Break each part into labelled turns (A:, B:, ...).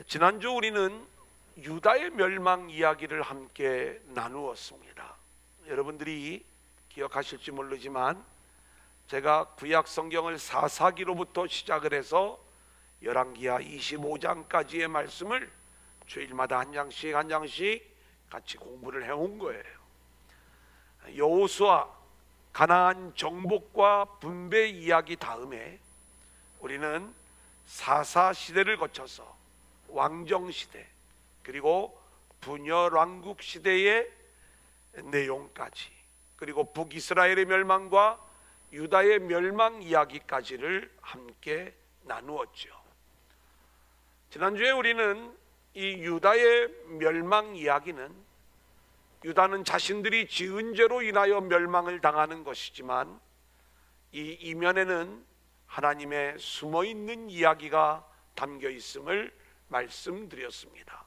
A: 지난주 우리는 유다의 멸망 이야기를 함께 나누었습니다. 여러분들이 기억하실지 모르지만 제가 구약 성경을 사사기로부터 시작을 해서 열왕기하 25장까지의 말씀을 주일마다 한 장씩 같이 공부를 해온 거예요. 여호수아 가나안 정복과 분배 이야기 다음에 우리는 사사 시대를 거쳐서 왕정 시대 그리고 분열왕국 시대의 내용까지, 그리고 북이스라엘의 멸망과 유다의 멸망 이야기까지를 함께 나누었죠. 지난주에 우리는 이 유다의 멸망 이야기는, 유다는 자신들이 지은 죄로 인하여 멸망을 당하는 것이지만 이 이면에는 하나님의 숨어있는 이야기가 담겨 있음을 말씀드렸습니다.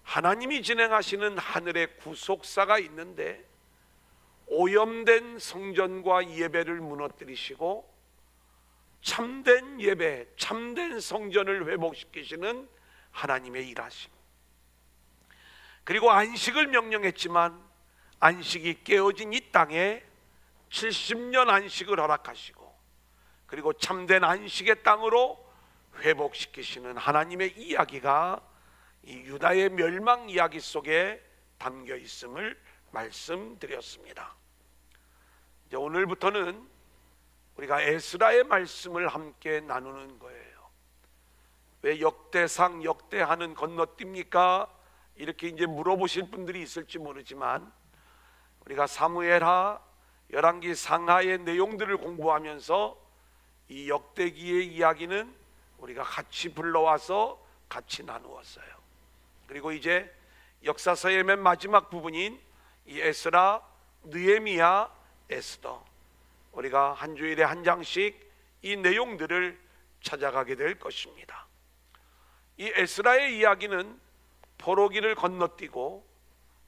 A: 하나님이 진행하시는 하늘의 구속사가 있는데 오염된 성전과 예배를 무너뜨리시고 참된 예배, 참된 성전을 회복시키시는 하나님의 일하심, 그리고 안식을 명령했지만 안식이 깨어진 이 땅에 70년 안식을 허락하시고 그리고 참된 안식의 땅으로 회복시키시는 하나님의 이야기가 이 유다의 멸망 이야기 속에 담겨 있음을 말씀드렸습니다. 이제 오늘부터는 우리가 에스라의 말씀을 함께 나누는 거예요. 왜 역대상 역대하는 건너뜁니까? 이렇게 이제 물어보실 분들이 있을지 모르지만 우리가 사무엘하, 열왕기 상하의 내용들을 공부하면서 이 역대기의 이야기는 우리가 같이 불러와서 같이 나누었어요. 그리고 이제 역사서의 맨 마지막 부분인 이 에스라, 느헤미야, 에스더, 우리가 한 주일에 한 장씩 이 내용들을 찾아가게 될 것입니다. 이 에스라의 이야기는 포로기를 건너뛰고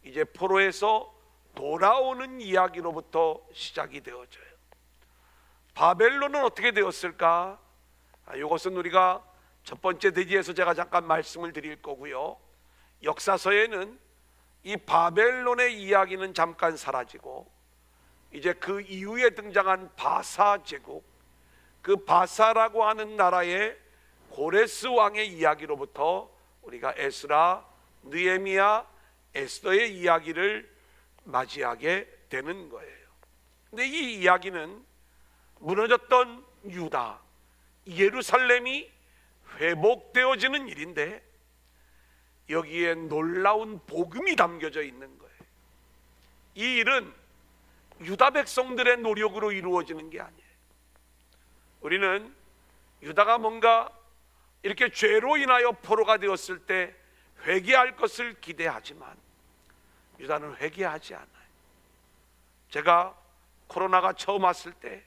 A: 이제 포로에서 돌아오는 이야기로부터 시작이 되어져요. 바벨론은 어떻게 되었을까? 이것은 우리가 첫 번째 대지에서 제가 잠깐 말씀을 드릴 거고요. 역사서에는 이 바벨론의 이야기는 잠깐 사라지고 이제 그 이후에 등장한 바사 제국, 그 바사라고 하는 나라의 고레스 왕의 이야기로부터 우리가 에스라, 느헤미야, 에스더의 이야기를 맞이하게 되는 거예요. 근데 이 이야기는 무너졌던 유다, 예루살렘이 회복되어지는 일인데 여기에 놀라운 복음이 담겨져 있는 거예요. 이 일은 유다 백성들의 노력으로 이루어지는 게 아니에요. 우리는 유다가 뭔가 이렇게 죄로 인하여 포로가 되었을 때 회개할 것을 기대하지만 유다는 회개하지 않아요. 제가 코로나가 처음 왔을 때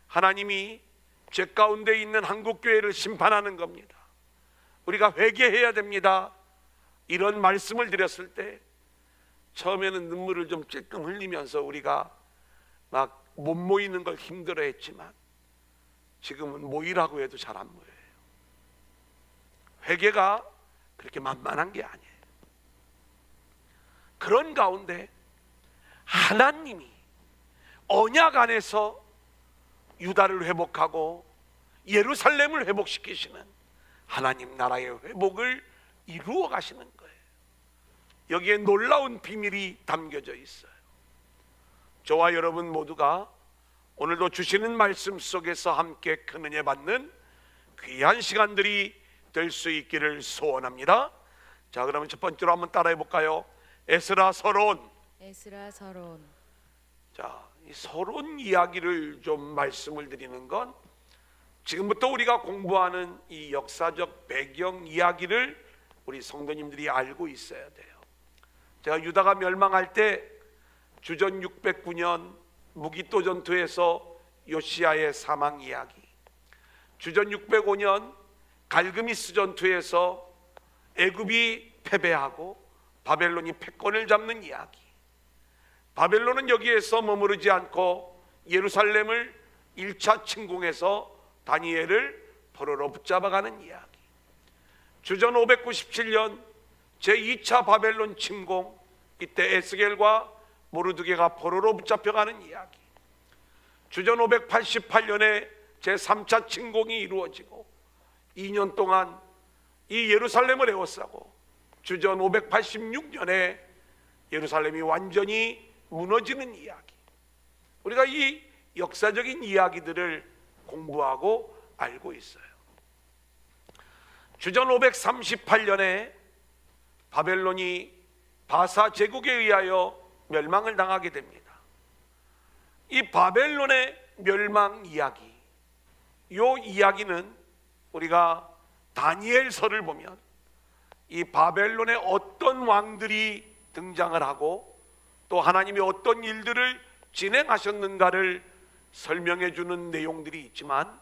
A: 하나님이 죄 가운데 있는 한국교회를 심판하는 겁니다. 우리가 회개해야 됩니다. 이런 말씀을 드렸을 때 처음에는 눈물을 좀 찔끔 흘리면서 우리가 막 못 모이는 걸 힘들어했지만 지금은 모이라고 해도 잘 안 모여요. 회개가 그렇게 만만한 게 아니에요. 그런 가운데 하나님이 언약 안에서 유다를 회복하고 예루살렘을 회복시키시는 하나님 나라의 회복을 이루어 가시는 거예요. 여기에 놀라운 비밀이 담겨져 있어요. 저와 여러분 모두가 오늘도 주시는 말씀 속에서 함께 큰 은혜 받는 귀한 시간들이 될 수 있기를 소원합니다. 자, 그러면 첫 번째로 한번 따라해 볼까요? 에스라 서론.
B: 에스라 서론.
A: 자, 이 서론 이야기를 좀 말씀을 드리는 건 지금부터 우리가 공부하는 이 역사적 배경 이야기를 우리 성도님들이 알고 있어야 돼요. 제가 유다가 멸망할 때 주전 609년 무기또 전투에서 요시야의 사망 이야기, 주전 605년 갈그미스 전투에서 애굽이 패배하고 바벨론이 패권을 잡는 이야기, 바벨론은 여기에서 머무르지 않고 예루살렘을 1차 침공해서 다니엘을 포로로 붙잡아가는 이야기, 주전 597년 제2차 바벨론 침공, 이때 에스겔과 모르드게가 포로로 붙잡혀가는 이야기. 주전 588년에 제3차 침공이 이루어지고 2년 동안 이 예루살렘을 에워싸고 주전 586년에 예루살렘이 완전히 무너지는 이야기. 우리가 이 역사적인 이야기들을 공부하고 알고 있어요. 주전 538년에 바벨론이 바사 제국에 의하여 멸망을 당하게 됩니다. 이 바벨론의 멸망 이야기, 이 이야기는 우리가 다니엘서를 보면 이 바벨론의 어떤 왕들이 등장을 하고 또 하나님이 어떤 일들을 진행하셨는가를 설명해 주는 내용들이 있지만,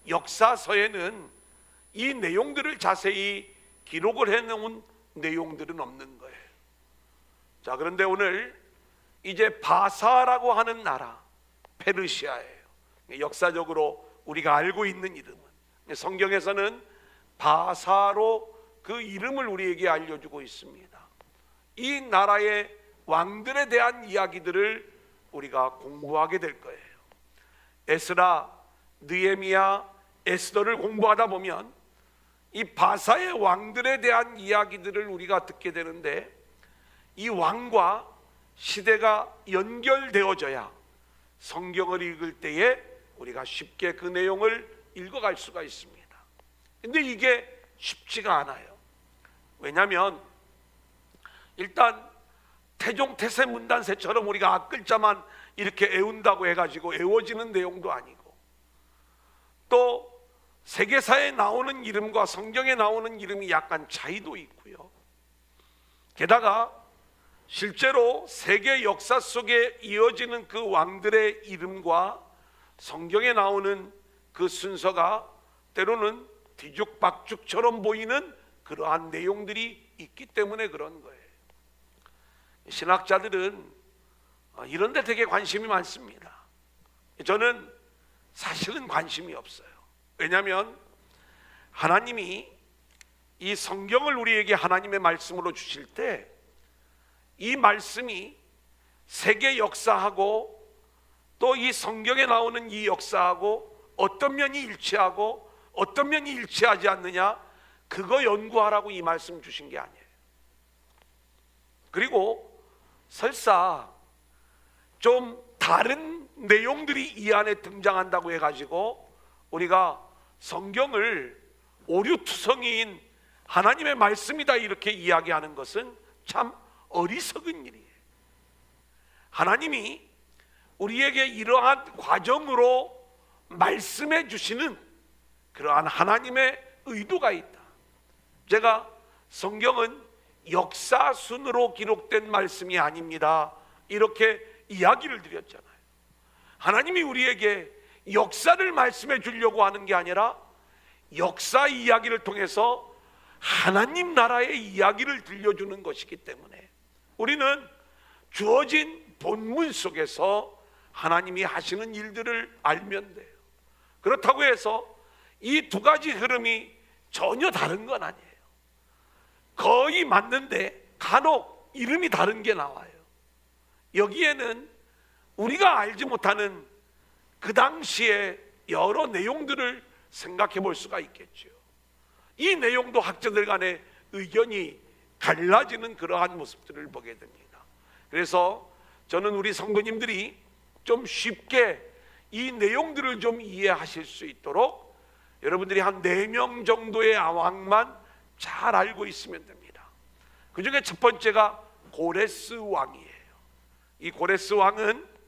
A: 역사서에는 이 내용들을 자세히 기록을 해놓은 내용들은 없는 거예요. 자, 그런데 오늘 이제 바사라고 하는 나라, 페르시아예요. 역사적으로 우리가 알고 있는 이름은, 성경에서는 바사로 그 이름을 우리에게 알려주고 있습니다. 이 나라의 왕들에 대한 이야기들을 우리가 공부하게 될 거예요. 에스라, 느헤미야, 에스더를 공부하다 보면 이 바사의 왕들에 대한 이야기들을 우리가 듣게 되는데, 이 왕과 시대가 연결되어져야 성경을 읽을 때에 우리가 쉽게 그 내용을 읽어갈 수가 있습니다. 근데 이게 쉽지가 않아요. 왜냐하면 일단 태종태세문단세처럼 우리가 앞글자만 이렇게 애운다고 해가지고 애워지는 내용도 아니고, 또 세계사에 나오는 이름과 성경에 나오는 이름이 약간 차이도 있고요. 게다가 실제로 세계 역사 속에 이어지는 그 왕들의 이름과 성경에 나오는 그 순서가 때로는 뒤죽박죽처럼 보이는 그러한 내용들이 있기 때문에 그런 거예요. 신학자들은 이런 데 되게 관심이 많습니다. 저는 사실은 관심이 없어요. 왜냐하면 하나님이 이 성경을 우리에게 하나님의 말씀으로 주실 때 이 말씀이 세계 역사하고 또 이 성경에 나오는 이 역사하고 어떤 면이 일치하고 어떤 면이 일치하지 않느냐, 그거 연구하라고 이 말씀 주신 게 아니에요. 그리고 설사 좀 다른 내용들이 이 안에 등장한다고 해가지고 우리가 성경을 오류투성이인 하나님의 말씀이다 이렇게 이야기하는 것은 참 어리석은 일이에요. 하나님이 우리에게 이러한 과정으로 말씀해 주시는 그러한 하나님의 의도가 있다. 제가 성경은 역사순으로 기록된 말씀이 아닙니다 이렇게 이야기를 드렸잖아요. 하나님이 우리에게 역사를 말씀해 주려고 하는 게 아니라 역사 이야기를 통해서 하나님 나라의 이야기를 들려주는 것이기 때문에 우리는 주어진 본문 속에서 하나님이 하시는 일들을 알면 돼요. 그렇다고 해서 이 두 가지 흐름이 전혀 다른 건 아니에요. 거의 맞는데 간혹 이름이 다른 게 나와요. 여기에는 우리가 알지 못하는 그 당시에 여러 내용들을 생각해 볼 수가 있겠죠. 이 내용도 학자들 간의 의견이 갈라지는 그러한 모습들을 보게 됩니다. 그래서 저는 우리 성도님들이 좀 쉽게 이 내용들을 좀 이해하실 수 있도록 여러분들이 한 4명 정도의 왕만 잘 알고 있으면 됩니다. 그 중에 첫 번째가 고레스 왕이에요. 이 고레스 왕은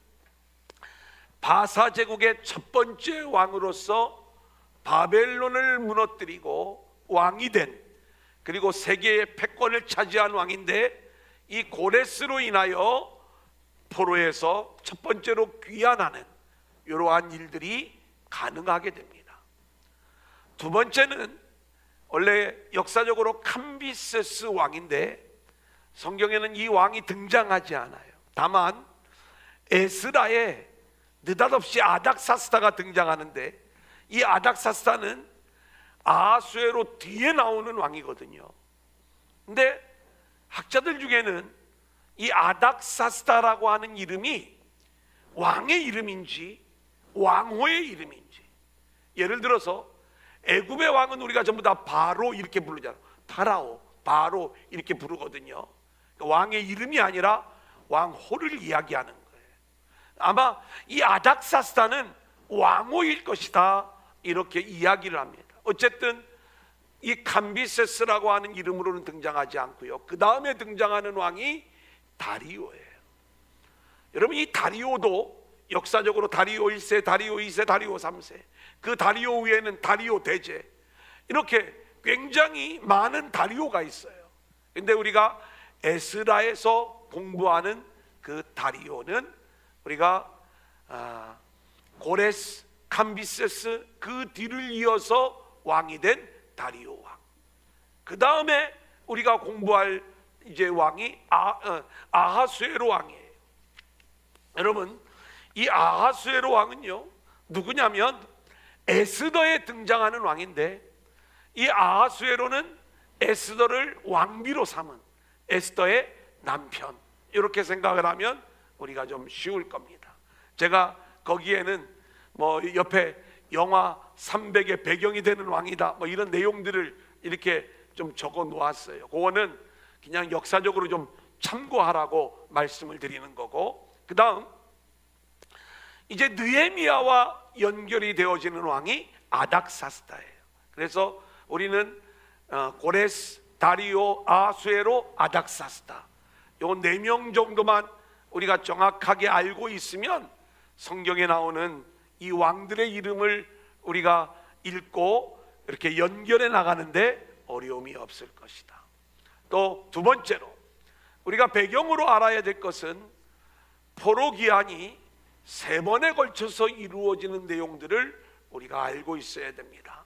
A: 바사 제국의 첫 번째 왕으로서 바벨론을 무너뜨리고 왕이 된, 그리고 세계의 패권을 차지한 왕인데, 이 고레스로 인하여 포로에서 첫 번째로 귀환하는 이러한 일들이 가능하게 됩니다. 두 번째는 원래 역사적으로 캄비세스 왕인데 성경에는 이 왕이 등장하지 않아요. 다만 에스라에 느닷없이 아닥사스다가 등장하는데, 이 아닥사스다는 아하수에로 뒤에 나오는 왕이거든요. 근데 학자들 중에는 이 아닥사스다라고 하는 이름이 왕의 이름인지 왕호의 이름인지, 예를 들어서 애굽의 왕은 우리가 전부 다 바로 이렇게 부르잖아요. 파라오, 바로 이렇게 부르거든요. 왕의 이름이 아니라 왕호를 이야기하는 거예요. 아마 이 아닥사스다는 왕호일 것이다, 이렇게 이야기를 합니다. 어쨌든 이 캄비세스라고 하는 이름으로는 등장하지 않고요, 그 다음에 등장하는 왕이 다리오예요. 여러분, 이 다리오도 역사적으로 다리오 1세, 다리오 2세, 다리오 3세, 그 다리오 위에는 다리오 대제, 이렇게 굉장히 많은 다리오가 있어요. 근데 우리가 에스라에서 공부하는 그 다리오는 우리가 고레스, 캄비세스, 그 뒤를 이어서 왕이 된 다리오 왕, 그 다음에 우리가 공부할 이제 왕이 아하수에로 왕이에요. 여러분, 이 아하수에로 왕은요 누구냐면 에스더에 등장하는 왕인데, 이 아하수에로는 에스더를 왕비로 삼은 에스더의 남편, 이렇게 생각을 하면 우리가 좀 쉬울 겁니다. 제가 거기에는 뭐 옆에 영화 300의 배경이 되는 왕이다, 뭐 이런 내용들을 이렇게 좀 적어 놓았어요. 그거는 그냥 역사적으로 좀 참고하라고 말씀을 드리는 거고, 그 다음 이제 느헤미야와 연결이 되어지는 왕이 아닥사스다예요. 그래서 우리는 고레스, 다리오, 아하수에로, 아닥사스다, 요 4명 정도만 우리가 정확하게 알고 있으면 성경에 나오는 이 왕들의 이름을 우리가 읽고 이렇게 연결해 나가는데 어려움이 없을 것이다. 또 두 번째로 우리가 배경으로 알아야 될 것은 포로 귀환이 3번에 걸쳐서 이루어지는 내용들을 우리가 알고 있어야 됩니다.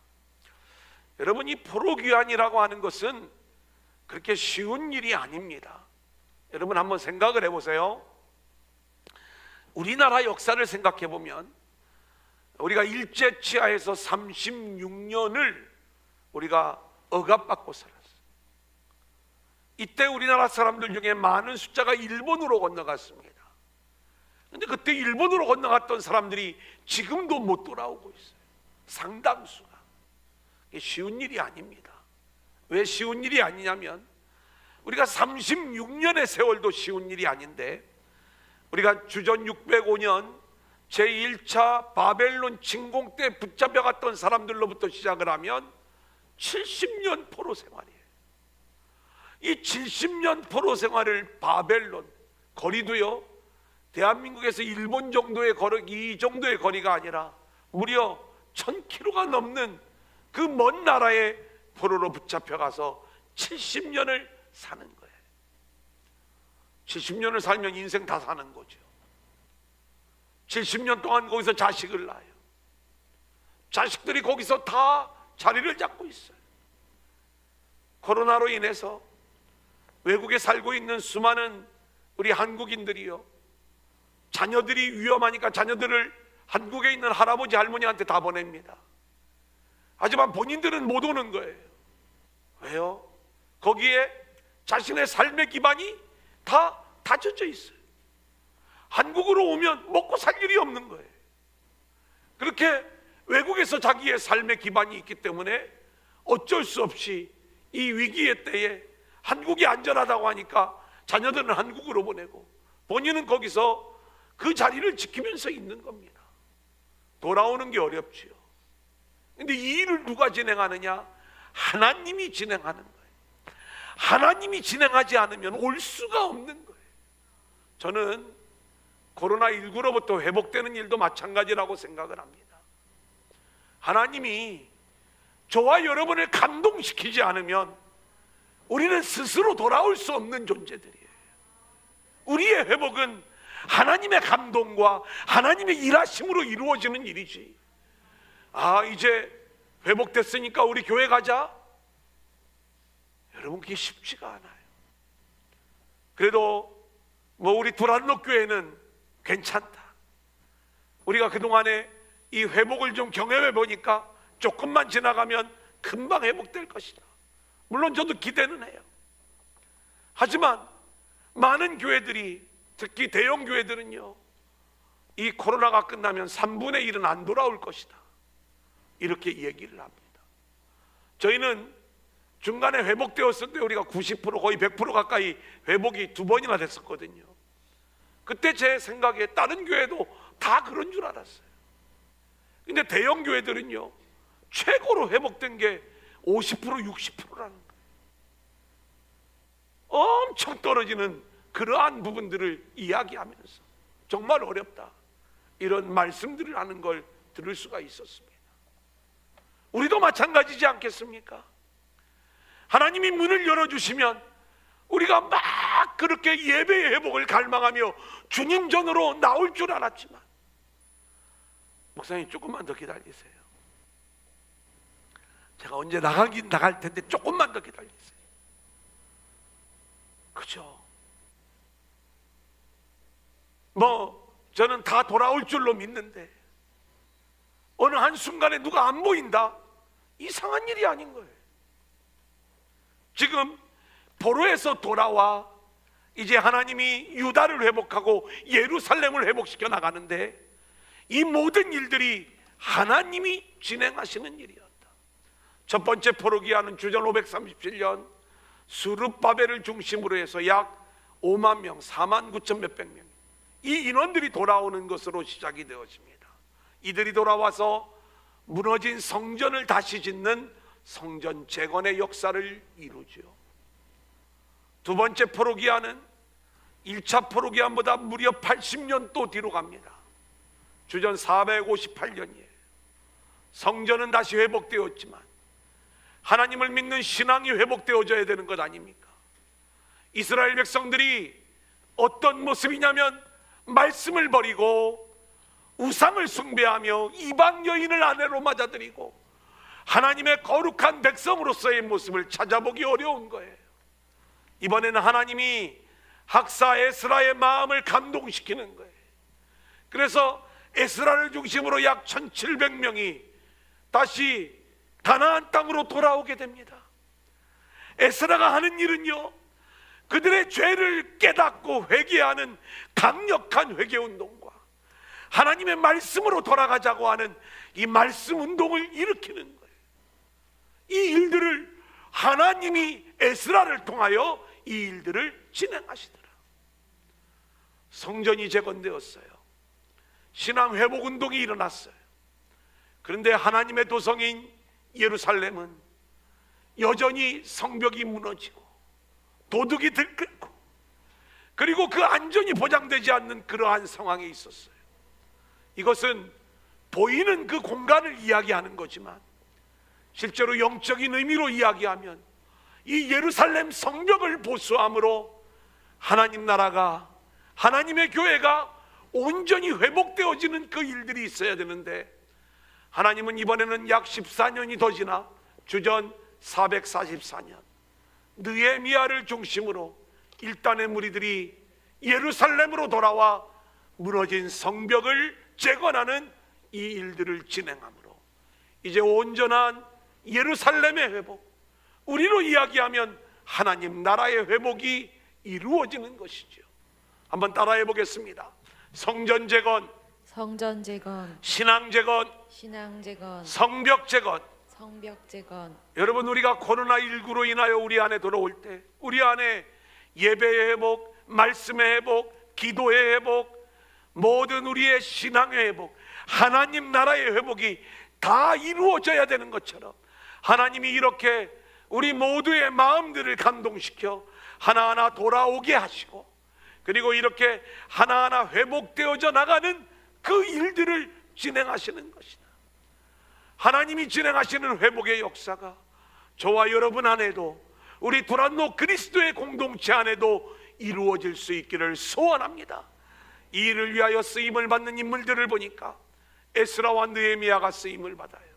A: 여러분, 이 포로 귀환이라고 하는 것은 그렇게 쉬운 일이 아닙니다. 여러분 한번 생각을 해보세요. 우리나라 역사를 생각해 보면 우리가 일제치하에서 36년을 우리가 억압받고 살았어요. 이때 우리나라 사람들 중에 많은 숫자가 일본으로 건너갔습니다. 근데 그때 일본으로 건너갔던 사람들이 지금도 못 돌아오고 있어요. 상당수가. 이게 쉬운 일이 아닙니다. 왜 쉬운 일이 아니냐면 우리가 36년의 세월도 쉬운 일이 아닌데, 우리가 주전 605년 제1차 바벨론 침공 때 붙잡혀갔던 사람들로부터 시작을 하면 70년 포로 생활이에요. 이 70년 포로 생활을 바벨론, 거리도요 대한민국에서 일본 정도의 거리, 이 정도의 거리가 아니라 무려 1000km가 넘는 그 먼 나라에 포로로 붙잡혀가서 70년을 사는 거예요. 70년을 살면 인생 다 사는 거죠. 70년 동안 거기서 자식을 낳아요. 자식들이 거기서 다 자리를 잡고 있어요. 코로나로 인해서 외국에 살고 있는 수많은 우리 한국인들이요, 자녀들이 위험하니까 자녀들을 한국에 있는 할아버지 할머니한테 다 보냅니다. 하지만 본인들은 못 오는 거예요. 왜요? 거기에 자신의 삶의 기반이 다 다져져 있어요. 한국으로 오면 먹고 살 일이 없는 거예요. 그렇게 외국에서 자기의 삶의 기반이 있기 때문에 어쩔 수 없이 이 위기의 때에 한국이 안전하다고 하니까 자녀들은 한국으로 보내고 본인은 거기서 그 자리를 지키면서 있는 겁니다. 돌아오는 게 어렵지요. 근데 이 일을 누가 진행하느냐? 하나님이 진행하는 거예요. 하나님이 진행하지 않으면 올 수가 없는 거예요. 저는 코로나19로부터 회복되는 일도 마찬가지라고 생각을 합니다. 하나님이 저와 여러분을 감동시키지 않으면 우리는 스스로 돌아올 수 없는 존재들이에요. 우리의 회복은 하나님의 감동과 하나님의 일하심으로 이루어지는 일이지, 이제 회복됐으니까 우리 교회 가자, 여러분 그게 쉽지가 않아요. 그래도 뭐 우리 두란노 교회는 괜찮다. 우리가 그동안에 이 회복을 좀 경험해 보니까 조금만 지나가면 금방 회복될 것이다. 물론 저도 기대는 해요. 하지만 많은 교회들이, 특히 대형 교회들은요, 이 코로나가 끝나면 3분의 1은 안 돌아올 것이다, 이렇게 얘기를 합니다. 저희는 중간에 회복되었을 때 우리가 90% 거의 100% 가까이 회복이 2번이나 됐었거든요. 그때 제 생각에 다른 교회도 다 그런 줄 알았어요. 근데 대형 교회들은요, 최고로 회복된 게 50% 60%라는 거예요. 엄청 떨어지는 그러한 부분들을 이야기하면서 정말 어렵다, 이런 말씀들을 하는 걸 들을 수가 있었습니다. 우리도 마찬가지지 않겠습니까? 하나님이 문을 열어주시면 우리가 막 그렇게 예배의 회복을 갈망하며 주님 전으로 나올 줄 알았지만, 목사님 조금만 더 기다리세요. 제가 언제 나가긴 나갈 텐데 조금만 더 기다리세요. 그죠? 저는 다 돌아올 줄로 믿는데 어느 한순간에 누가 안 보인다? 이상한 일이 아닌 거예요. 지금 포로에서 돌아와 이제 하나님이 유다를 회복하고 예루살렘을 회복시켜 나가는데, 이 모든 일들이 하나님이 진행하시는 일이었다. 첫 번째 포로기한은 주전 537년 스룹바벨을 중심으로 해서 약 5만 명, 4만 9천 몇백 명, 이 인원들이 돌아오는 것으로 시작이 되었습니다. 이들이 돌아와서 무너진 성전을 다시 짓는 성전 재건의 역사를 이루죠. 두 번째 포로기한은 1차 포로기한보다 무려 80년 또 뒤로 갑니다. 주전 458년이에요. 성전은 다시 회복되었지만 하나님을 믿는 신앙이 회복되어져야 되는 것 아닙니까? 이스라엘 백성들이 어떤 모습이냐면, 말씀을 버리고 우상을 숭배하며 이방 여인을 아내로 맞아들이고 하나님의 거룩한 백성으로서의 모습을 찾아보기 어려운 거예요. 이번에는 하나님이 학사 에스라의 마음을 감동시키는 거예요. 그래서 에스라를 중심으로 약 1700명이 다시 가나안 땅으로 돌아오게 됩니다. 에스라가 하는 일은요, 그들의 죄를 깨닫고 회개하는 강력한 회개운동과 하나님의 말씀으로 돌아가자고 하는 이 말씀 운동을 일으키는 거예요. 이 일들을 하나님이 에스라를 통하여 이 일들을 진행하시더라. 성전이 재건되었어요. 신앙 회복 운동이 일어났어요. 그런데 하나님의 도성인 예루살렘은 여전히 성벽이 무너지고 도둑이 들끓고, 그리고 그 안전이 보장되지 않는 그러한 상황에 있었어요. 이것은 보이는 그 공간을 이야기하는 거지만 실제로 영적인 의미로 이야기하면 이 예루살렘 성벽을 보수함으로 하나님 나라가, 하나님의 교회가 온전히 회복되어지는 그 일들이 있어야 되는데, 하나님은 이번에는 약 14년이 더 지나 주전 444년 느헤미야를 중심으로 일단의 무리들이 예루살렘으로 돌아와 무너진 성벽을 재건하는 이 일들을 진행하므로 이제 온전한 예루살렘의 회복, 우리로 이야기하면 하나님 나라의 회복이 이루어지는 것이죠. 한번 따라해 보겠습니다. 성전 재건,
B: 성전 재건,
A: 신앙 재건,
B: 신앙 재건,
A: 성벽 재건.
B: 성벽 재건.
A: 여러분, 우리가 코로나19로 인하여 우리 안에 들어올 때 우리 안에 예배의 회복, 말씀의 회복, 기도의 회복, 모든 우리의 신앙의 회복, 하나님 나라의 회복이 다 이루어져야 되는 것처럼 하나님이 이렇게 우리 모두의 마음들을 감동시켜 하나하나 돌아오게 하시고, 그리고 이렇게 하나하나 회복되어져 나가는 그 일들을 진행하시는 것이다. 하나님이 진행하시는 회복의 역사가 저와 여러분 안에도, 우리 두란노 그리스도의 공동체 안에도 이루어질 수 있기를 소원합니다. 이 일을 위하여 쓰임을 받는 인물들을 보니까 에스라와 느헤미야가 쓰임을 받아요.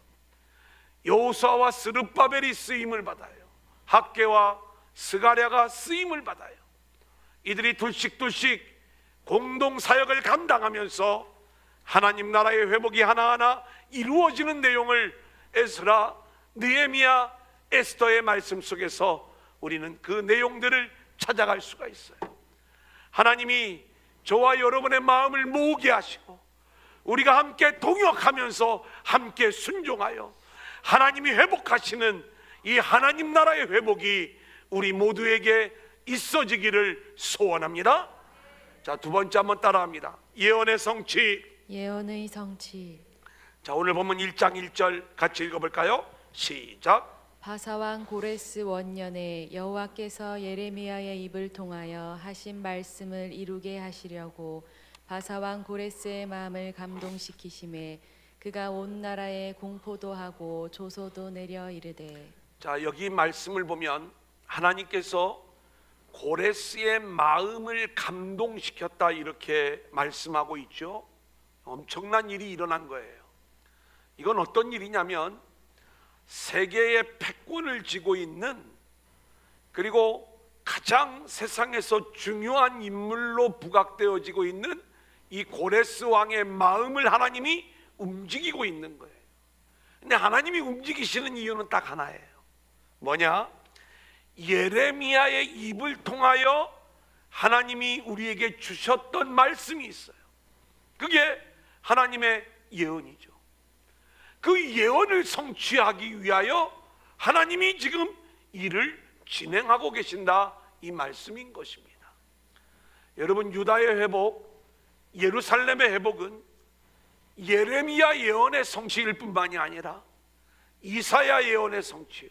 A: 여호수아와 스룹바벨이 쓰임을 받아요. 학개와 스가랴가 쓰임을 받아요. 이들이 둘씩둘씩 공동 사역을 감당하면서 하나님 나라의 회복이 하나하나 이루어지는 내용을 에스라, 느헤미야, 에스더의 말씀 속에서 우리는 그 내용들을 찾아갈 수가 있어요. 하나님이 저와 여러분의 마음을 모으게 하시고 우리가 함께 동역하면서 함께 순종하여 하나님이 회복하시는 이 하나님 나라의 회복이 우리 모두에게 있어지기를 소원합니다. 자, 두 번째 한번 따라합니다. 예언의 성취.
B: 예언의 성취.
A: 자, 오늘 본문 1장 1절 같이 읽어볼까요? 시작.
B: 바사왕 고레스 원년에 여호와께서 예레미야의 입을 통하여 하신 말씀을 이루게 하시려고 바사왕 고레스의 마음을 감동시키심에 그가 온 나라에 공포도 하고 조소도 내려 이르되.
A: 자, 여기 말씀을 보면 하나님께서 고레스의 마음을 감동시켰다 이렇게 말씀하고 있죠. 엄청난 일이 일어난 거예요. 이건 어떤 일이냐면 세계의 패권을 쥐고 있는, 그리고 가장 세상에서 중요한 인물로 부각되어지고 있는 이 고레스 왕의 마음을 하나님이 움직이고 있는 거예요. 근데 하나님이 움직이시는 이유는 딱 하나예요. 뭐냐? 예레미야의 입을 통하여 하나님이 우리에게 주셨던 말씀이 있어요. 그게 하나님의 예언이죠. 그 예언을 성취하기 위하여 하나님이 지금 일을 진행하고 계신다, 이 말씀인 것입니다. 여러분, 유다의 회복, 예루살렘의 회복은 예레미야 예언의 성취일 뿐만이 아니라 이사야 예언의 성취요,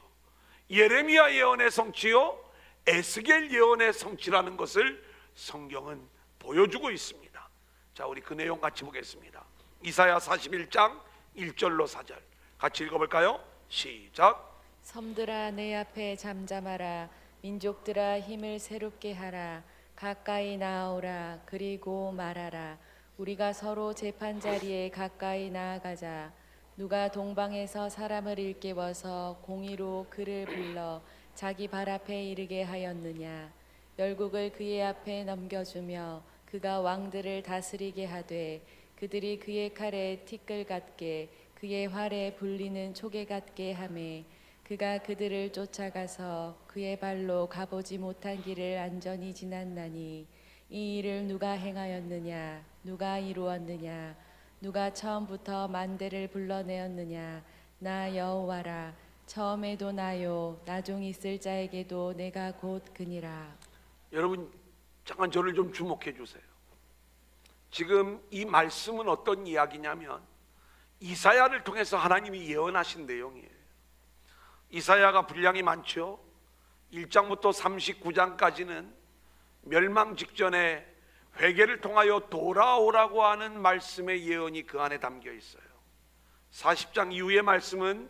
A: 예레미야 예언의 성취요, 에스겔 예언의 성취라는 것을 성경은 보여주고 있습니다. 자, 우리 그 내용 같이 보겠습니다. 이사야 41장 1절로 4절 같이 읽어볼까요? 시작.
B: 섬들아 내 앞에 잠잠하라. 민족들아 힘을 새롭게 하라. 가까이 나오라. 그리고 말하라. 우리가 서로 재판 자리에 가까이 나아가자. 누가 동방에서 사람을 일깨워서 공의로 그를 불러 자기 발 앞에 이르게 하였느냐. 열국을 그의 앞에 넘겨주며 그가 왕들을 다스리게 하되 그들이 그의 칼에 티끌 같게 그의 활에 불리는 초계 같게 하매 그가 그들을 쫓아가서 그의 발로 가보지 못한 길을 안전히 지났나니 이 일을 누가 행하였느냐. 누가 이루었느냐. 누가 처음부터 만대를 불러내었느냐. 나 여호와라. 처음에도 나요 나중 있을 자에게도 내가 곧 그니라.
A: 여러분, 잠깐 저를 좀 주목해 주세요. 지금 이 말씀은 어떤 이야기냐면 이사야를 통해서 하나님이 예언하신 내용이에요. 이사야가 분량이 많죠. 1장부터 39장까지는 멸망 직전에 회개를 통하여 돌아오라고 하는 말씀의 예언이 그 안에 담겨 있어요. 40장 이후의 말씀은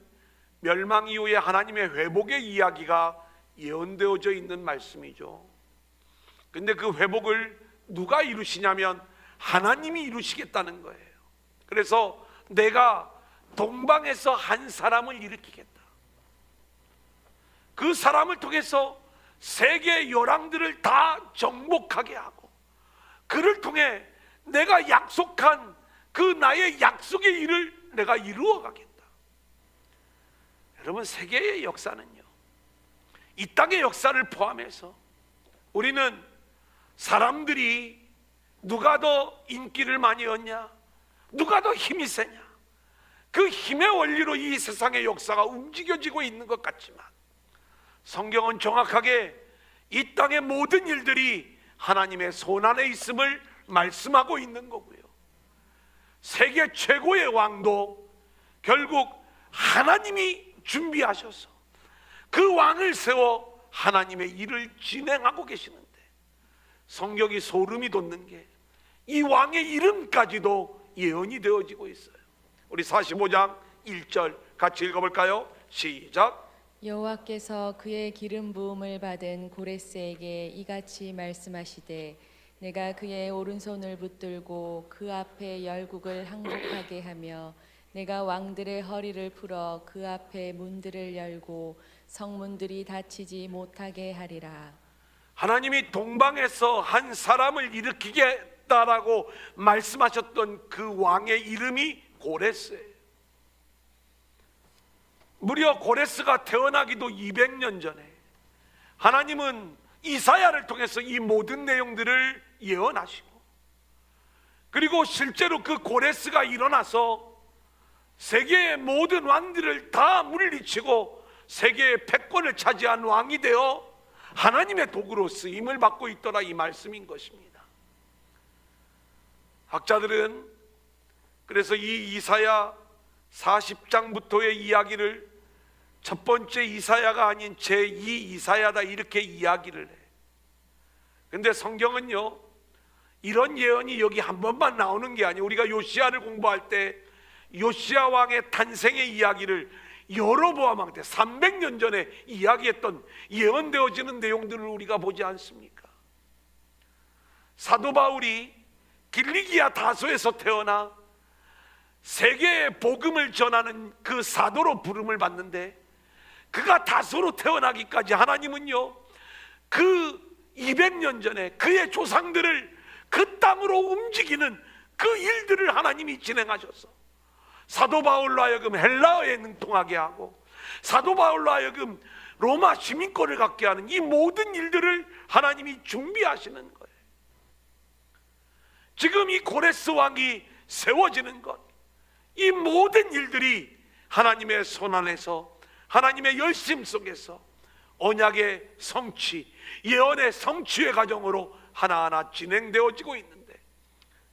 A: 멸망 이후에 하나님의 회복의 이야기가 예언되어져 있는 말씀이죠. 근데 그 회복을 누가 이루시냐면 하나님이 이루시겠다는 거예요. 그래서 내가 동방에서 한 사람을 일으키겠다. 그 사람을 통해서 세계 열왕들을 다 정복하게 하고 그를 통해 내가 약속한 그 나의 약속의 일을 내가 이루어 가겠다. 여러분, 세계의 역사는요, 이 땅의 역사를 포함해서 우리는 사람들이 누가 더 인기를 많이 얻냐, 누가 더 힘이 세냐, 그 힘의 원리로 이 세상의 역사가 움직여지고 있는 것 같지만 성경은 정확하게 이 땅의 모든 일들이 하나님의 손안에 있음을 말씀하고 있는 거고요. 세계 최고의 왕도 결국 하나님이 준비하셔서 그 왕을 세워 하나님의 일을 진행하고 계시는데, 성경이 소름이 돋는 게 이 왕의 이름까지도 예언이 되어지고 있어요. 우리 45장 1절 같이 읽어볼까요? 시작.
B: 여호와께서 그의 기름 부음을 받은 고레스에게 이같이 말씀하시되 내가 그의 오른손을 붙들고 그 앞에 열국을 항복하게 하며 내가 왕들의 허리를 풀어 그 앞에 문들을 열고 성문들이 닫히지 못하게 하리라.
A: 하나님이 동방에서 한 사람을 일으키겠다라고 말씀하셨던 그 왕의 이름이 고레스예요. 무려 고레스가 태어나기도 200년 전에 하나님은 이사야를 통해서 이 모든 내용들을 예언하시고, 그리고 실제로 그 고레스가 일어나서 세계의 모든 왕들을 다 물리치고 세계의 패권을 차지한 왕이 되어 하나님의 도구로 쓰임을 받고 있더라, 이 말씀인 것입니다. 학자들은 그래서 이 이사야 40장부터의 이야기를 첫 번째 이사야가 아닌 제2 이사야다, 이렇게 이야기를 해. 근데 성경은요, 이런 예언이 여기 한 번만 나오는 게 아니에요. 우리가 요시야를 공부할 때 요시야 왕의 탄생의 이야기를 여로보암 때 300년 전에 이야기했던 예언되어지는 내용들을 우리가 보지 않습니까? 사도 바울이 길리기아 다소에서 태어나 세계에 복음을 전하는 그 사도로 부름을 받는데, 그가 다소로 태어나기까지 하나님은요, 그 200년 전에 그의 조상들을 그 땅으로 움직이는 그 일들을 하나님이 진행하셨어. 사도 바울로 하여금 헬라어에 능통하게 하고, 사도 바울로 하여금 로마 시민권을 갖게 하는 이 모든 일들을 하나님이 준비하시는 거예요. 지금 이 고레스 왕이 세워지는 것, 이 모든 일들이 하나님의 손 안에서, 하나님의 열심 속에서 언약의 성취, 예언의 성취의 과정으로 하나하나 진행되어지고 있는데,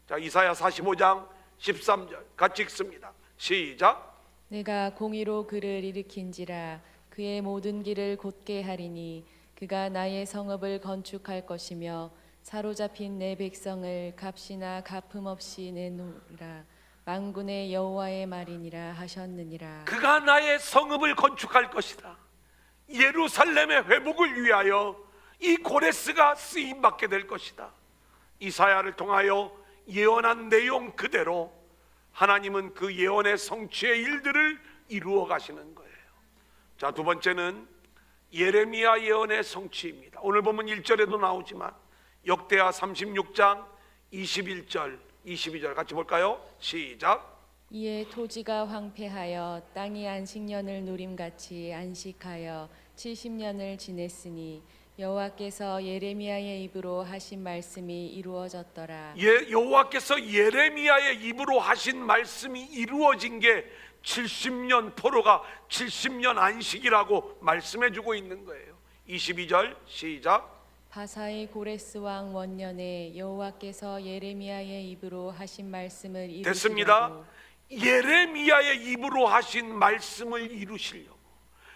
A: 자, 이사야 45장 13절 같이 읽습니다. 시작.
B: 내가 공의로 그를 일으킨지라 그의 모든 길을 곧게 하리니 그가 나의 성읍을 건축할 것이며 사로잡힌 내 백성을 값이나 갚음 없이 내놓으라. 만군의 여호와의 말이니라 하셨느니라.
A: 그가 나의 성읍을 건축할 것이다. 예루살렘의 회복을 위하여 이 고레스가 쓰임받게 될 것이다. 이사야를 통하여 예언한 내용 그대로 하나님은 그 예언의 성취의 일들을 이루어 가시는 거예요. 자, 두 번째는 예레미야 예언의 성취입니다. 오늘 보면 1절에도 나오지만 역대하 36장 21절 22절 같이 볼까요? 시작.
B: 이에 토지가 황폐하여 땅이 안식년을 누림같이 안식하여 70년을 지냈으니 여호와께서 예레미야의 입으로 하신 말씀이 이루어졌더라.
A: 여호와께서 예레미야의 입으로 하신 말씀이 이루어진 게 70년, 포로가 70년 안식이라고 말씀해 주고 있는 거예요. 22절 시작.
B: 바사의 고레스 왕 원년에 여호와께서 예레미야의 입으로 하신 말씀을 이루시려고.
A: 됐습니다. 예레미야의 입으로 하신 말씀을 이루시려고.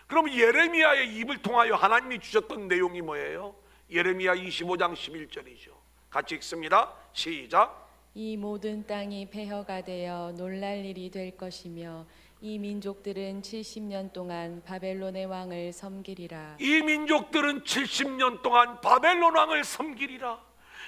A: 그럼 예레미야의 입을 통하여 하나님이 주셨던 내용이 뭐예요? 예레미야 25장 11절이죠. 같이 읽습니다. 시작.
B: 이 모든 땅이 폐허가 되어 놀랄 일이 될 것이며 이 민족들은 70년 동안 바벨론의 왕을 섬기리라.
A: 이 민족들은 70년 동안 바벨론 왕을 섬기리라.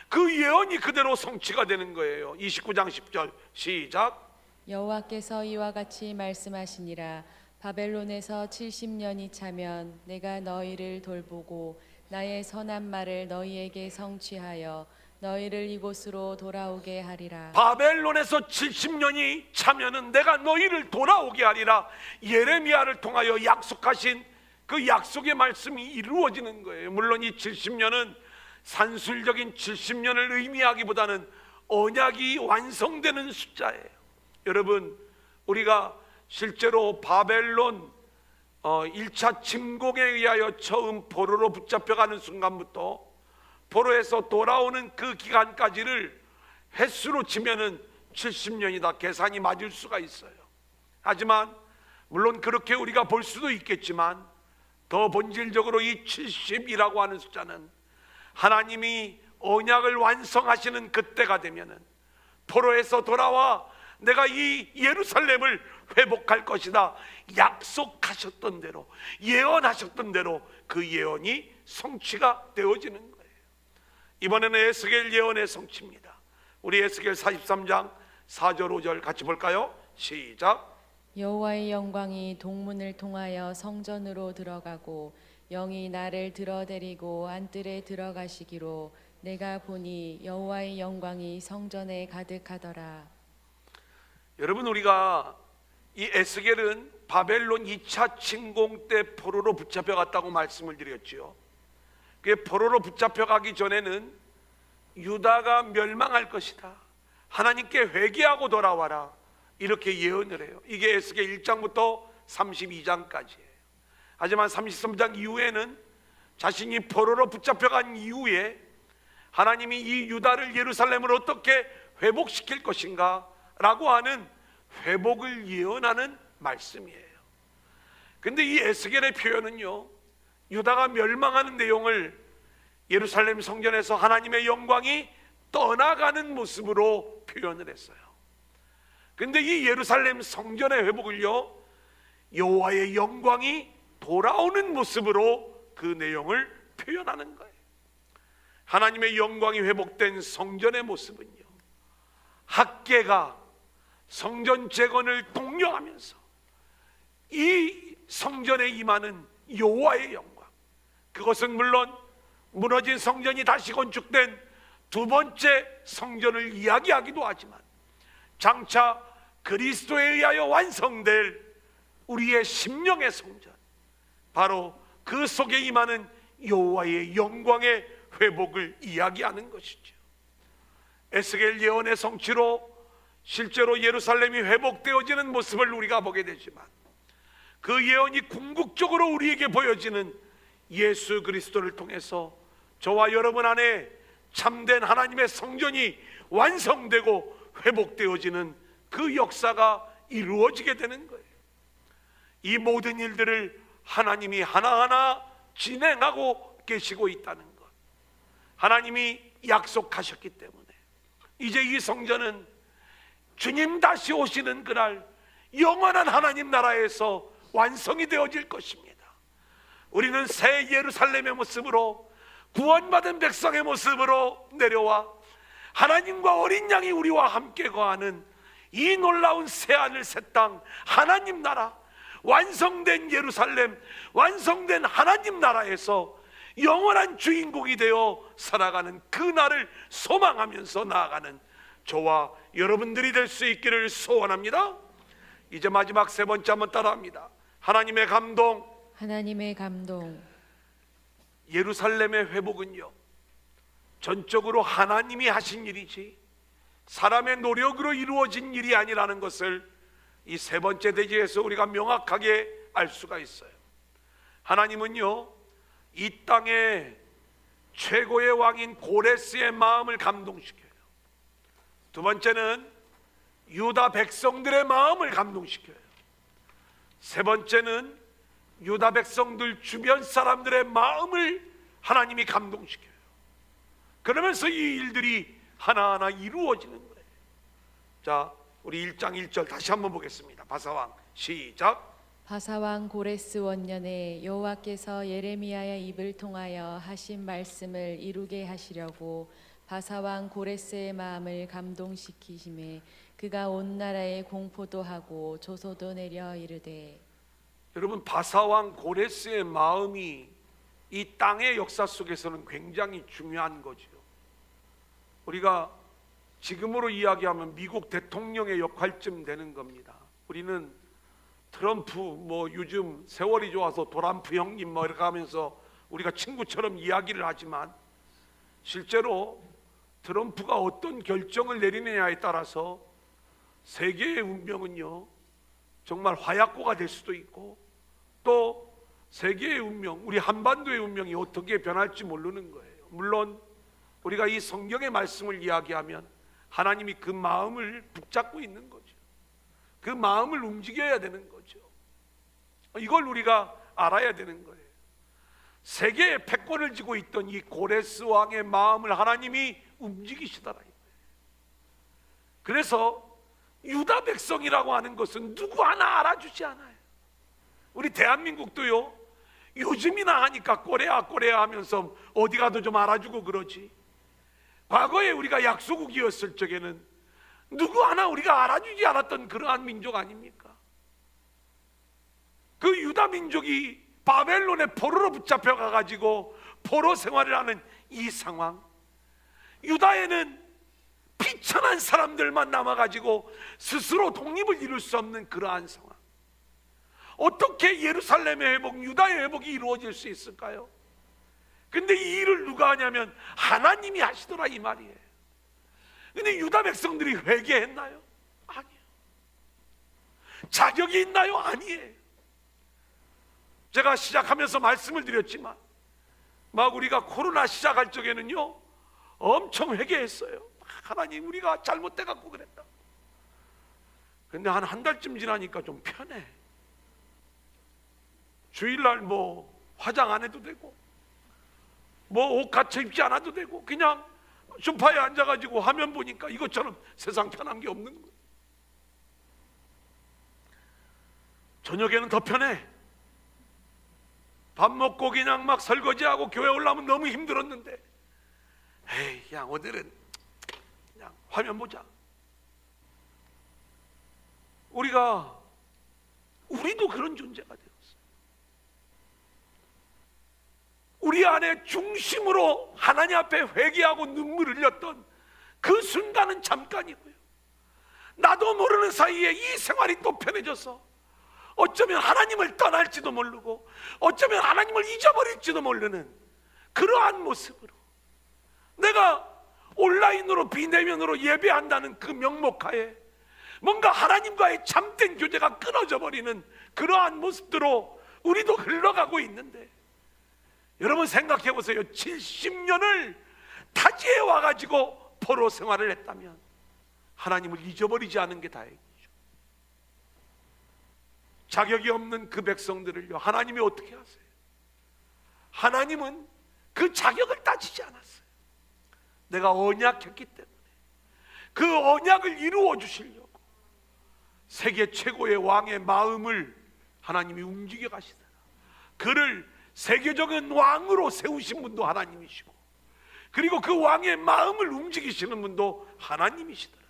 A: 그 예언이 그대로 성취가 되는 거예요. 29장 10절 시작.
B: 여호와께서 이와 같이 말씀하시니라. 바벨론에서 70년이 차면 내가 너희를 돌보고 나의 선한 말을 너희에게 성취하여 너희를 이곳으로 돌아오게 하리라.
A: 바벨론에서 70년이 차면은 내가 너희를 돌아오게 하리라. 예레미야를 통하여 약속하신 그 약속의 말씀이 이루어지는 거예요. 물론 이 70년은 산술적인 70년을 의미하기보다는 언약이 완성되는 숫자예요. 여러분, 우리가 실제로 바벨론 1차 침공에 의하여 처음 포로로 붙잡혀가는 순간부터 포로에서 돌아오는 그 기간까지를 횟수로 치면은 70년이다 계산이 맞을 수가 있어요. 하지만 물론 그렇게 우리가 볼 수도 있겠지만 더 본질적으로 이 70이라고 하는 숫자는 하나님이 언약을 완성하시는 그때가 되면은 포로에서 돌아와 내가 이 예루살렘을 회복할 것이다 약속하셨던 대로, 예언하셨던 대로 그 예언이 성취가 되어지는 거예요. 이번에는 에스겔 예언의 성취입니다. 우리 에스겔 43장 4절 5절 같이 볼까요? 시작.
B: 여호와의 영광이 동문을 통하여 성전으로 들어가고 영이 나를 들어데리고 안뜰에 들어가시기로 내가 보니 여호와의 영광이 성전에 가득하더라.
A: 여러분, 우리가 이 에스겔은 바벨론 2차 침공 때 포로로 붙잡혀갔다고 말씀을 드렸지요. 그 포로로 붙잡혀가기 전에는 유다가 멸망할 것이다, 하나님께 회개하고 돌아와라, 이렇게 예언을 해요. 이게 에스겔 1장부터 32장까지예요. 하지만 33장 이후에는 자신이 포로로 붙잡혀간 이후에 하나님이 이 유다를 예루살렘을 어떻게 회복시킬 것인가 라고 하는 회복을 예언하는 말씀이에요. 근데 이 에스겔의 표현은요, 유다가 멸망하는 내용을 예루살렘 성전에서 하나님의 영광이 떠나가는 모습으로 표현을 했어요. 근데 이 예루살렘 성전의 회복을요, 여호와의 영광이 돌아오는 모습으로 그 내용을 표현하는 거예요. 하나님의 영광이 회복된 성전의 모습은요, 학개가 성전 재건을 독려하면서 이 성전에 임하는 여호와의 영광, 그것은 물론 무너진 성전이 다시 건축된 두 번째 성전을 이야기하기도 하지만 장차 그리스도에 의하여 완성될 우리의 심령의 성전, 바로 그 속에 임하는 여호와의 영광의 회복을 이야기하는 것이죠. 에스겔 예언의 성취로 실제로 예루살렘이 회복되어지는 모습을 우리가 보게 되지만, 그 예언이 궁극적으로 우리에게 보여지는 예수 그리스도를 통해서 저와 여러분 안에 참된 하나님의 성전이 완성되고 회복되어지는 그 역사가 이루어지게 되는 거예요. 이 모든 일들을 하나님이 하나하나 진행하고 계시고 있다는 것, 하나님이 약속하셨기 때문에 이제 이 성전은 주님 다시 오시는 그날 영원한 하나님 나라에서 완성이 되어질 것입니다. 우리는 새 예루살렘의 모습으로, 구원받은 백성의 모습으로 내려와 하나님과 어린 양이 우리와 함께 거하는 이 놀라운 새하늘 새 땅, 하나님 나라, 완성된 예루살렘, 완성된 하나님 나라에서 영원한 주인공이 되어 살아가는 그 날을 소망하면서 나아가는 저와 여러분들이 될 수 있기를 소원합니다. 이제 마지막 세 번째 한번 따라합니다. 하나님의 감동.
B: 하나님의 감동.
A: 예루살렘의 회복은요, 전적으로 하나님이 하신 일이지 사람의 노력으로 이루어진 일이 아니라는 것을 이 세 번째 대지에서 우리가 명확하게 알 수가 있어요. 하나님은요, 이 땅의 최고의 왕인 고레스의 마음을 감동시켜요. 두 번째는 유다 백성들의 마음을 감동시켜요. 세 번째는 유다 백성들 주변 사람들의 마음을 하나님이 감동시켜요. 그러면서 이 일들이 하나하나 이루어지는 거예요. 자, 우리 1장 1절 다시 한번 보겠습니다. 바사왕 시작.
B: 바사왕 고레스 원년에 여호와께서 예레미야의 입을 통하여 하신 말씀을 이루게 하시려고 바사왕 고레스의 마음을 감동시키심에 그가 온 나라에 공포도 하고 조소도 내려 이르되.
A: 여러분, 바사왕 고레스의 마음이 이 땅의 역사 속에서는 굉장히 중요한 거죠. 우리가 지금으로 이야기하면 미국 대통령의 역할쯤 되는 겁니다. 우리는 트럼프 요즘 세월이 좋아서 도람프 형님 이렇게 하면서 우리가 친구처럼 이야기를 하지만, 실제로 트럼프가 어떤 결정을 내리느냐에 따라서 세계의 운명은요, 정말 화약고가 될 수도 있고, 또 세계의 운명, 우리 한반도의 운명이 어떻게 변할지 모르는 거예요. 물론 우리가 이 성경의 말씀을 이야기하면 하나님이 그 마음을 붙잡고 있는 거죠. 그 마음을 움직여야 되는 거죠. 이걸 우리가 알아야 되는 거예요. 세계의 패권을 쥐고 있던 이 고레스 왕의 마음을 하나님이 움직이시더라. 그래서 유다 백성이라고 하는 것은 누구 하나 알아주지 않아요. 우리 대한민국도요, 요즘이나 하니까 꼬레아 꼬레아 하면서 어디 가도 좀 알아주고 그러지, 과거에 우리가 약소국이었을 적에는 누구 하나 우리가 알아주지 않았던 그러한 민족 아닙니까? 그 유다 민족이 바벨론의 포로로 붙잡혀 가가지고 포로 생활을 하는 이 상황, 유다에는 비천한 사람들만 남아가지고 스스로 독립을 이룰 수 없는 그러한 상황, 어떻게 예루살렘의 회복, 유다의 회복이 이루어질 수 있을까요? 근데 이 일을 누가 하냐면 하나님이 하시더라 이 말이에요. 근데 유다 백성들이 회개했나요? 아니에요. 자격이 있나요? 아니에요. 제가 시작하면서 말씀을 드렸지만 막 우리가 코로나 시작할 적에는요 엄청 회개했어요. 하나님 우리가 잘못돼 갖고 그랬다. 근데 한 달쯤 지나니까 좀 편해. 주일날 뭐 화장 안 해도 되고 뭐 옷 갖춰 입지 않아도 되고 그냥 소파에 앉아가지고 화면 보니까 이것처럼 세상 편한 게 없는 거예요. 저녁에는 더 편해. 밥 먹고 그냥 막 설거지하고 교회 올라오면 너무 힘들었는데 에이 그냥 오늘은 그냥 화면 보자. 우리도 그런 존재가 되었어요. 우리 안에 중심으로 하나님 앞에 회개하고 눈물을 흘렸던 그 순간은 잠깐이고요. 나도 모르는 사이에 이 생활이 또 편해져서 어쩌면 하나님을 떠날지도 모르고 어쩌면 하나님을 잊어버릴지도 모르는 그러한 모습으로 내가 온라인으로 비대면으로 예배한다는 그 명목하에 뭔가 하나님과의 참된 교제가 끊어져 버리는 그러한 모습들로 우리도 흘러가고 있는데 여러분 생각해 보세요. 70년을 타지에 와가지고 포로 생활을 했다면 하나님을 잊어버리지 않은 게 다행이죠. 자격이 없는 그 백성들을요 하나님이 어떻게 하세요? 하나님은 그 자격을 따지지 않았어요. 내가 언약했기 때문에 그 언약을 이루어 주시려고 세계 최고의 왕의 마음을 하나님이 움직여 가시더라. 그를 세계적인 왕으로 세우신 분도 하나님이시고 그리고 그 왕의 마음을 움직이시는 분도 하나님이시더라.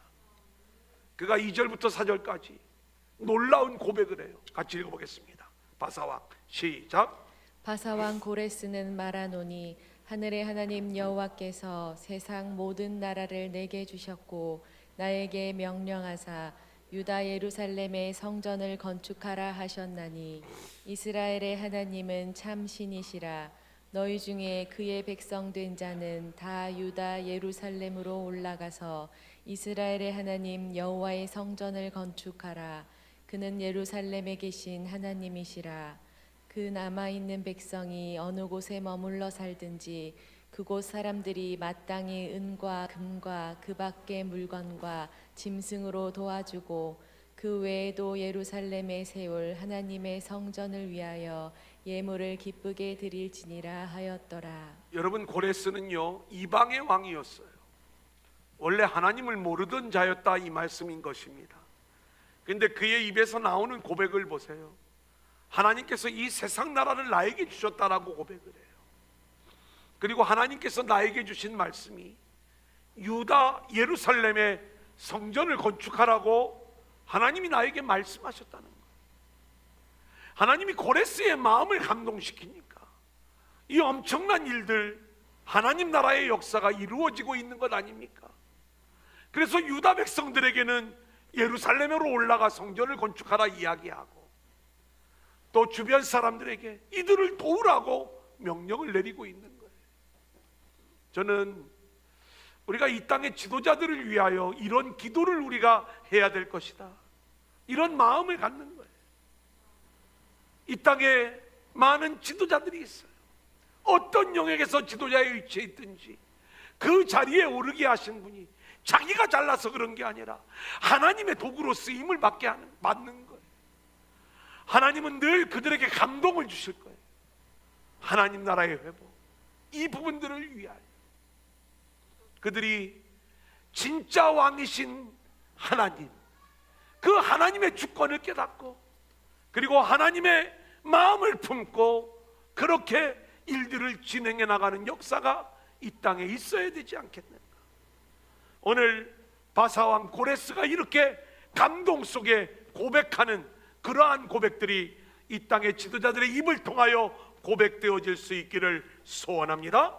A: 그가 2절부터 4절까지 놀라운 고백을 해요. 같이 읽어보겠습니다. 바사왕 시작.
B: 바사왕 고레스는 말하노니 하늘의 하나님 여호와께서 세상 모든 나라를 내게 주셨고 나에게 명령하사 유다 예루살렘의 성전을 건축하라 하셨나니 이스라엘의 하나님은 참 신이시라. 너희 중에 그의 백성 된 자는 다 유다 예루살렘으로 올라가서 이스라엘의 하나님 여호와의 성전을 건축하라. 그는 예루살렘에 계신 하나님이시라. 그 남아있는 백성이 어느 곳에 머물러 살든지 그곳 사람들이 마땅히 은과 금과 그 밖의 물건과 짐승으로 도와주고 그 외에도 예루살렘에 세울 하나님의 성전을 위하여 예물을 기쁘게 드릴지니라 하였더라.
A: 여러분 고레스는요 이방의 왕이었어요. 원래 하나님을 모르던 자였다 이 말씀인 것입니다. 그런데 그의 입에서 나오는 고백을 보세요. 하나님께서 이 세상 나라를 나에게 주셨다라고 고백을 해요. 그리고 하나님께서 나에게 주신 말씀이 유다 예루살렘의 성전을 건축하라고 하나님이 나에게 말씀하셨다는 거예요. 하나님이 고레스의 마음을 감동시키니까 이 엄청난 일들 하나님 나라의 역사가 이루어지고 있는 것 아닙니까? 그래서 유다 백성들에게는 예루살렘으로 올라가 성전을 건축하라 이야기하고 또 주변 사람들에게 이들을 도우라고 명령을 내리고 있는 거예요. 저는 우리가 이 땅의 지도자들을 위하여 이런 기도를 우리가 해야 될 것이다, 이런 마음을 갖는 거예요. 이 땅에 많은 지도자들이 있어요. 어떤 영역에서 지도자의 위치에 있든지 그 자리에 오르게 하신 분이 자기가 잘나서 그런 게 아니라 하나님의 도구로 쓰임을 받는 거예요. 하나님은 늘 그들에게 감동을 주실 거예요. 하나님 나라의 회복, 이 부분들을 위하여 그들이 진짜 왕이신 하나님, 그 하나님의 주권을 깨닫고 그리고 하나님의 마음을 품고 그렇게 일들을 진행해 나가는 역사가 이 땅에 있어야 되지 않겠는가. 오늘 바사왕 고레스가 이렇게 감동 속에 고백하는 그러한 고백들이 이 땅의 지도자들의 입을 통하여 고백되어질 수 있기를 소원합니다.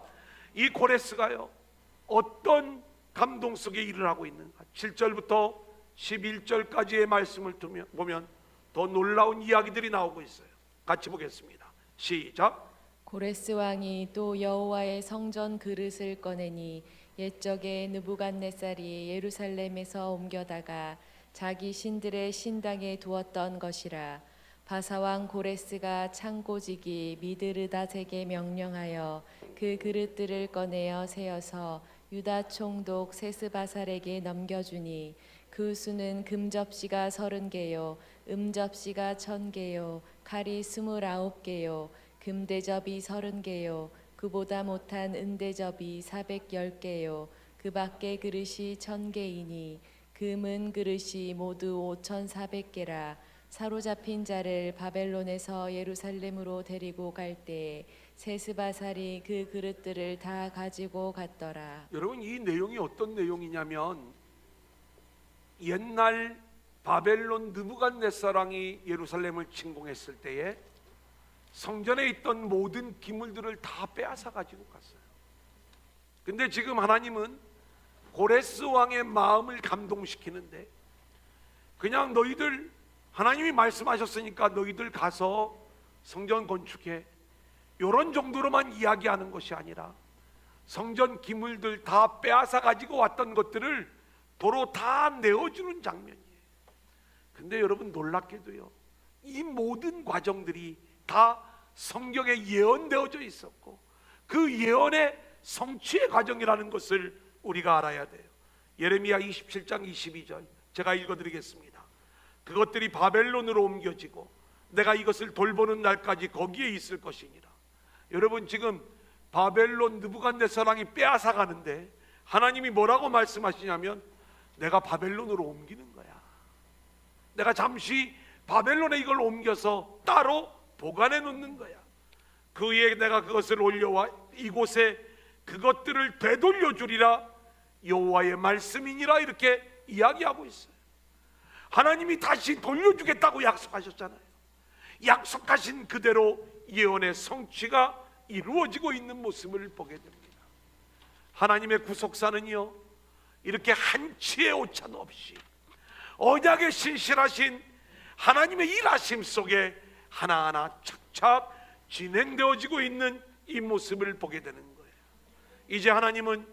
A: 이 고레스가요 어떤 감동 속에 일을 하고 있는가. 7절부터 11절까지의 말씀을 보면 더 놀라운 이야기들이 나오고 있어요. 같이 보겠습니다. 시작.
B: 고레스 왕이 또 여호와의 성전 그릇을 꺼내니 옛적에 느부갓네살이 예루살렘에서 옮겨다가 자기 신들의 신당에 두었던 것이라. 바사왕 고레스가 창고지기 미드르닷에게 명령하여 그 그릇들을 꺼내어 세어서 유다 총독 세스바살에게 넘겨주니 그 수는 금접시가 30개요 음접시가 1000개요 칼이 29개요 금대접이 30개요 그보다 못한 은대접이 410개요 그 밖에 그릇이 1000개이니 금은 그릇이 모두 5400개라. 사로잡힌 자를 바벨론에서 예루살렘으로 데리고 갈 때에 세스바살이 그 그릇들을 다 가지고 갔더라.
A: 여러분, 이 내용이 어떤 내용이냐면 옛날 바벨론 느부갓네살왕이 예루살렘을 침공했을 때에 성전에 있던 모든 기물들을 다 빼앗아 가지고 갔어요. 근데 지금 하나님은 고레스 왕의 마음을 감동시키는데, 그냥 너희들 하나님이 말씀하셨으니까 너희들 가서 성전 건축해, 이런 정도로만 이야기하는 것이 아니라 성전 기물들 다 빼앗아 가지고 왔던 것들을 도로 다 내어주는 장면이에요. 근데 여러분, 놀랍게도요, 이 모든 과정들이 다 성경에 예언되어져 있었고 그 예언의 성취의 과정이라는 것을 우리가 알아야 돼요. 예레미야 27장 22절 제가 읽어드리겠습니다. 그것들이 바벨론으로 옮겨지고 내가 이것을 돌보는 날까지 거기에 있을 것이니라. 여러분, 지금 바벨론 느부갓네살왕이 빼앗아 가는데 하나님이 뭐라고 말씀하시냐면, 내가 바벨론으로 옮기는 거야. 내가 잠시 바벨론에 이걸 옮겨서 따로 보관해 놓는 거야. 그 위에 내가 그것을 올려와 이곳에 그것들을 되돌려 주리라. 여호와의 말씀이니라. 이렇게 이야기하고 있어요. 하나님이 다시 돌려주겠다고 약속하셨잖아요. 약속하신 그대로 예언의 성취가 이루어지고 있는 모습을 보게 됩니다. 하나님의 구속사는요, 이렇게 한치의 오찬 없이 언약에 신실하신 하나님의 일하심 속에 하나하나 착착 진행되어지고 있는 이 모습을 보게 되는 거예요. 이제 하나님은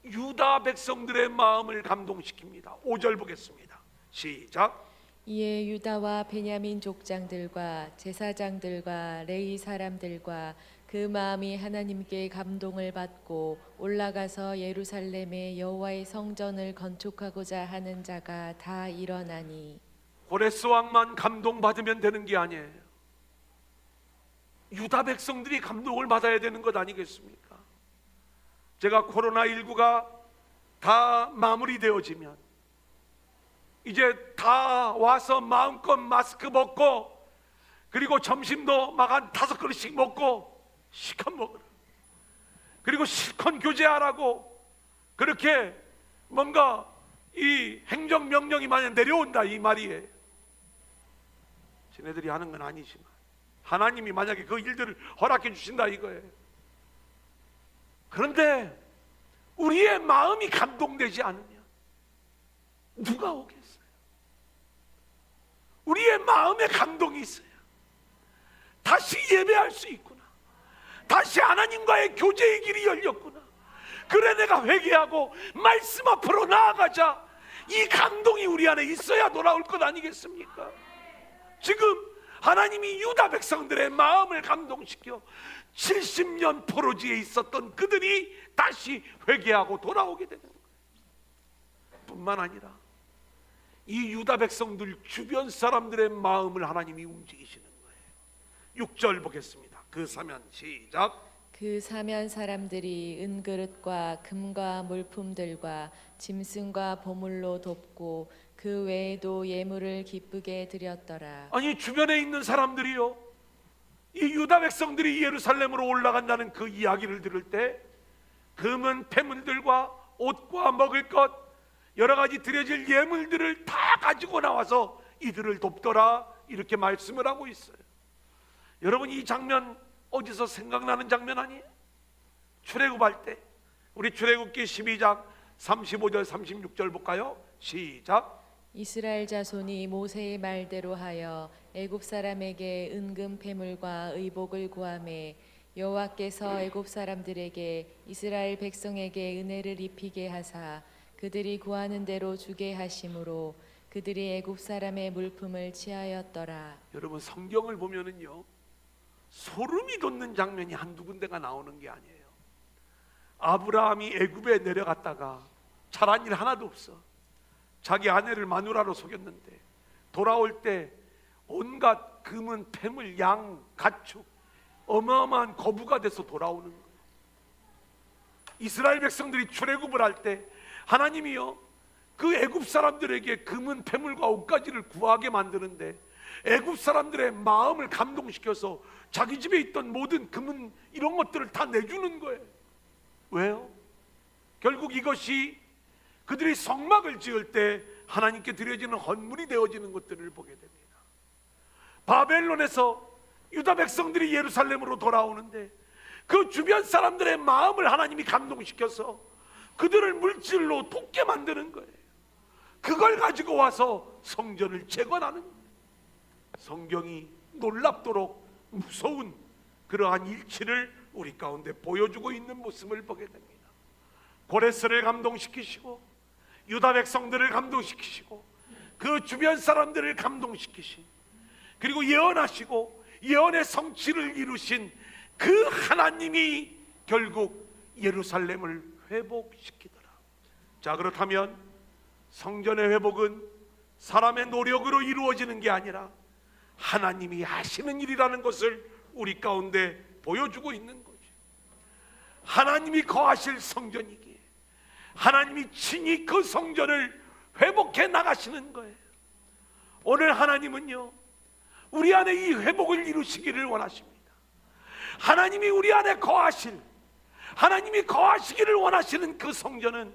A: 유다 백성들의 마음을 감동시킵니다. 5절 보겠습니다. 시작.
B: 이에 유다와 베냐민 족장들과 제사장들과 레위 사람들과 그 마음이 하나님께 감동을 받고 올라가서 예루살렘에 여호와의 성전을 건축하고자 하는 자가 다 일어나니.
A: 고레스 왕만 감동받으면 되는 게 아니에요. 유다 백성들이 감동을 받아야 되는 것 아니겠습니까? 제가 코로나19가 다 마무리되어지면 이제 다 와서 마음껏 마스크 벗고, 그리고 점심도 막 한 5그릇씩 먹고 실컷 먹으라, 그리고 실컷 교제하라고, 그렇게 뭔가 이 행정명령이 만약 내려온다 이 말이에요. 지네들이 하는 건 아니지만 하나님이 만약에 그 일들을 허락해 주신다 이거예요. 그런데 우리의 마음이 감동되지 않으면 누가 오겠어요? 우리의 마음에 감동이 있어야 다시 예배할 수 있구나, 다시 하나님과의 교제의 길이 열렸구나, 그래 내가 회개하고 말씀 앞으로 나아가자, 이 감동이 우리 안에 있어야 돌아올 것 아니겠습니까? 지금 하나님이 유다 백성들의 마음을 감동시켜 70년 포로지에 있었던 그들이 다시 회개하고 돌아오게 되는 거예요. 뿐만 아니라 이 유다 백성들 주변 사람들의 마음을 하나님이 움직이시는 거예요. 6절 보겠습니다. 그 사면 시작.
B: 그 사면 사람들이 은그릇과 금과 물품들과 짐승과 보물로 돕고 그 외에도 예물을 기쁘게 드렸더라.
A: 아니, 주변에 있는 사람들이요, 이 유다 백성들이 예루살렘으로 올라간다는 그 이야기를 들을 때 금은 폐물들과 옷과 먹을 것, 여러 가지 드려질 예물들을 다 가지고 나와서 이들을 돕더라, 이렇게 말씀을 하고 있어요. 여러분, 이 장면 어디서 생각나는 장면 아니에요? 출애굽할 때, 우리 출애굽기 12장 35절 36절 볼까요? 시작.
B: 이스라엘 자손이 모세의 말대로 하여 애굽 사람에게 은금 패물과 의복을 구하매 여호와께서 애굽 사람들에게 이스라엘 백성에게 은혜를 입히게 하사 그들이 구하는 대로 주게 하심으로 그들이 애굽 사람의 물품을 취하였더라.
A: 여러분, 성경을 보면은요, 소름이 돋는 장면이 한두 군데가 나오는 게 아니에요. 아브라함이 애굽에 내려갔다가 잘한 일 하나도 없어. 자기 아내를 마누라로 속였는데 돌아올 때 온갖 금은 폐물, 양, 가축, 어마어마한 거부가 돼서 돌아오는 거예요. 이스라엘 백성들이 출애굽을 할 때 하나님이요, 그 애굽 사람들에게 금은 폐물과 옷가지를 구하게 만드는데 애굽 사람들의 마음을 감동시켜서 자기 집에 있던 모든 금은 이런 것들을 다 내주는 거예요. 왜요? 결국 이것이 그들이 성막을 지을 때 하나님께 드려지는 헌물이 되어지는 것들을 보게 됩니다. 바벨론에서 유다 백성들이 예루살렘으로 돌아오는데 그 주변 사람들의 마음을 하나님이 감동시켜서 그들을 물질로 돕게 만드는 거예요. 그걸 가지고 와서 성전을 재건하는 거예요. 성경이 놀랍도록 무서운 그러한 일치를 우리 가운데 보여주고 있는 모습을 보게 됩니다. 고레스를 감동시키시고 유다 백성들을 감동시키시고 그 주변 사람들을 감동시키신, 그리고 예언하시고 예언의 성취를 이루신 그 하나님이 결국 예루살렘을 회복시키더라. 자, 그렇다면 성전의 회복은 사람의 노력으로 이루어지는 게 아니라 하나님이 하시는 일이라는 것을 우리 가운데 보여주고 있는 거죠. 하나님이 거하실 성전이기에 하나님이 친히 그 성전을 회복해 나가시는 거예요. 오늘 하나님은요, 우리 안에 이 회복을 이루시기를 원하십니다. 하나님이 우리 안에 거하실, 하나님이 거하시기를 원하시는 그 성전은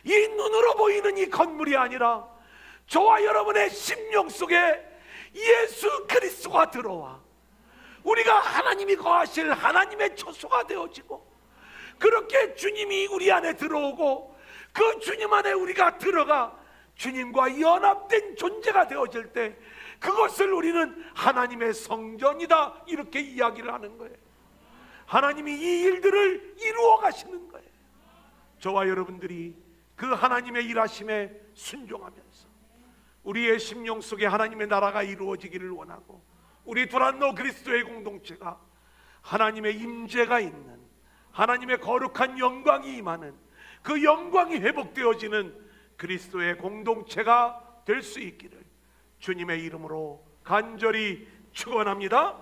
A: 이 눈으로 보이는 이 건물이 아니라 저와 여러분의 심령 속에 예수 그리스도가 들어와 우리가 하나님이 거하실 하나님의 처소가 되어지고, 그렇게 주님이 우리 안에 들어오고 그 주님 안에 우리가 들어가 주님과 연합된 존재가 되어질 때 그것을 우리는 하나님의 성전이다, 이렇게 이야기를 하는 거예요. 하나님이 이 일들을 이루어 가시는 거예요. 저와 여러분들이 그 하나님의 일하심에 순종하면서 우리의 심령 속에 하나님의 나라가 이루어지기를 원하고, 우리 두란노 그리스도의 공동체가 하나님의 임재가 있는, 하나님의 거룩한 영광이 임하는 그 영광이 회복되어지는 그리스도의 공동체가 될 수 있기를 주님의 이름으로 간절히 축원합니다.